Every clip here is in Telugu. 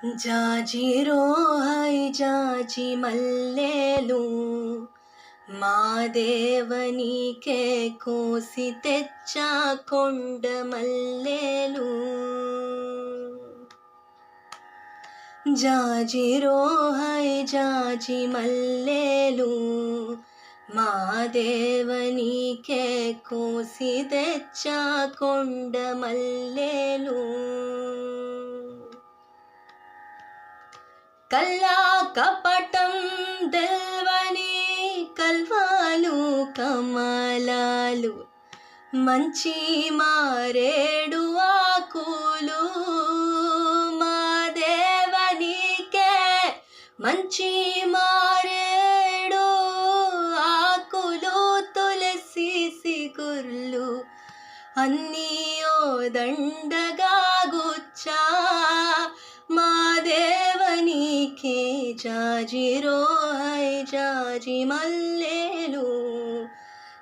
జాజిరో హై జాజి మల్లెలు మా దేవనికే కోసి తెచ్చా కొండ మల్లెలు. జాజిరో హై జాజి మల్లెలు మా దేవనికే కోసి తెచ్చా కొండ మల్లెలు. కల్లా కపటం దెల్వని కల్వాలు కమలాలు మంచి మారేడు ఆకులు మా దేవనికే మంచి మారేడు ఆకులు తులసి సిగుర్లు అన్నీ ఓ దండగా గుచ్చా మా దేవనికే జాజిరో హై జాజి మల్లెలు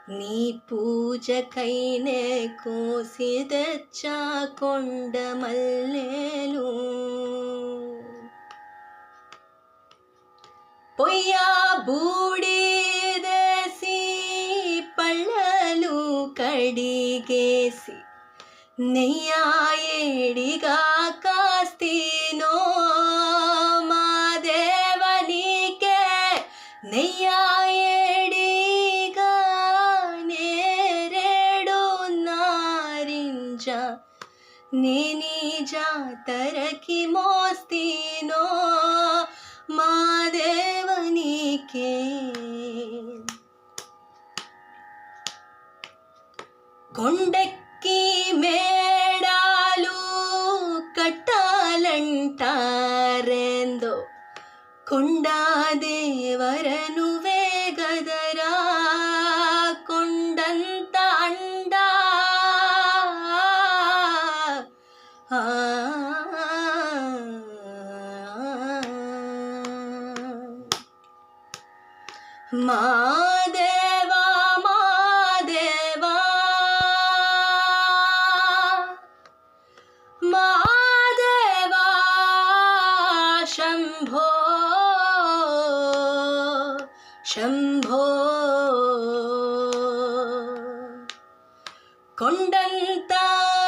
నీ పూజకైనే కోసి తెచ్చా కొండ మల్లెలు. పొయ్యా బూడిదేసి పళ్ళలు కడిగేసి నెయ్యా ఏడిగా కాస్తీనో మా దేవనికే నెయ్యా ఏడిగా నేరేడు నారింజ నేనీ జాతరకి మోస్తీనో మా దేవనికే. కొండెక్కి మేడాలు కట్టాలంటారేందో కొండా దేవరను వేగదరా కొండంత అండా మా దేవా మా దేవా మా దేవా శంభో శంభో. కొండంత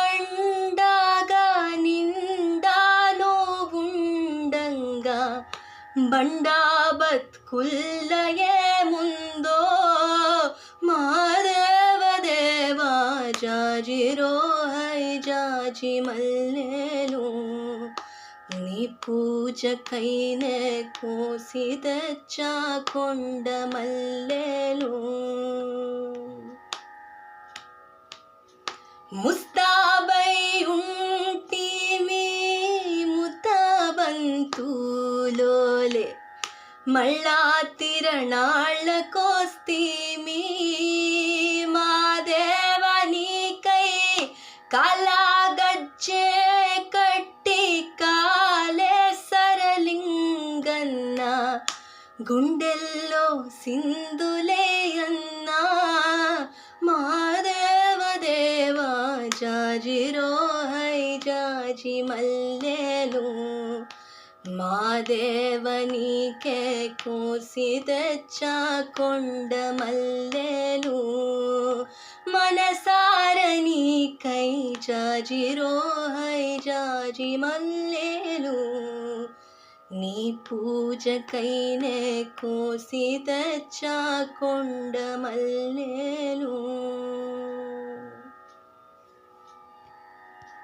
అండగా నిండాలో ఉండంగా బండా బతుకుల్ల ఏముందో మా దేవదేవా జాజిరో హై జాజి మల్లెలు నీ పూజకైనే కోసి తెచ్చా కొండ మల్లెలు. ముస్తాబై ఉంటిమి ముతబంతులోలే మళ్ళా తిరణాళ్ళకొస్తీమి మా దేవనికై కాలా గజ్జే కట్టి కాలే సరలింగన్న గుండెల్లో సింధులేయన్నా మా దేవదేవా జాజిరో హై జాజి మల్లెలు మా దేవనికే కోసి తెచ్చా కొండ మల్లెలు మనసారనికై జాజిరో హై జాజి మల్లెలు నీ పూజకైనే కోసి తెచ్చా కొండ మల్లెలు.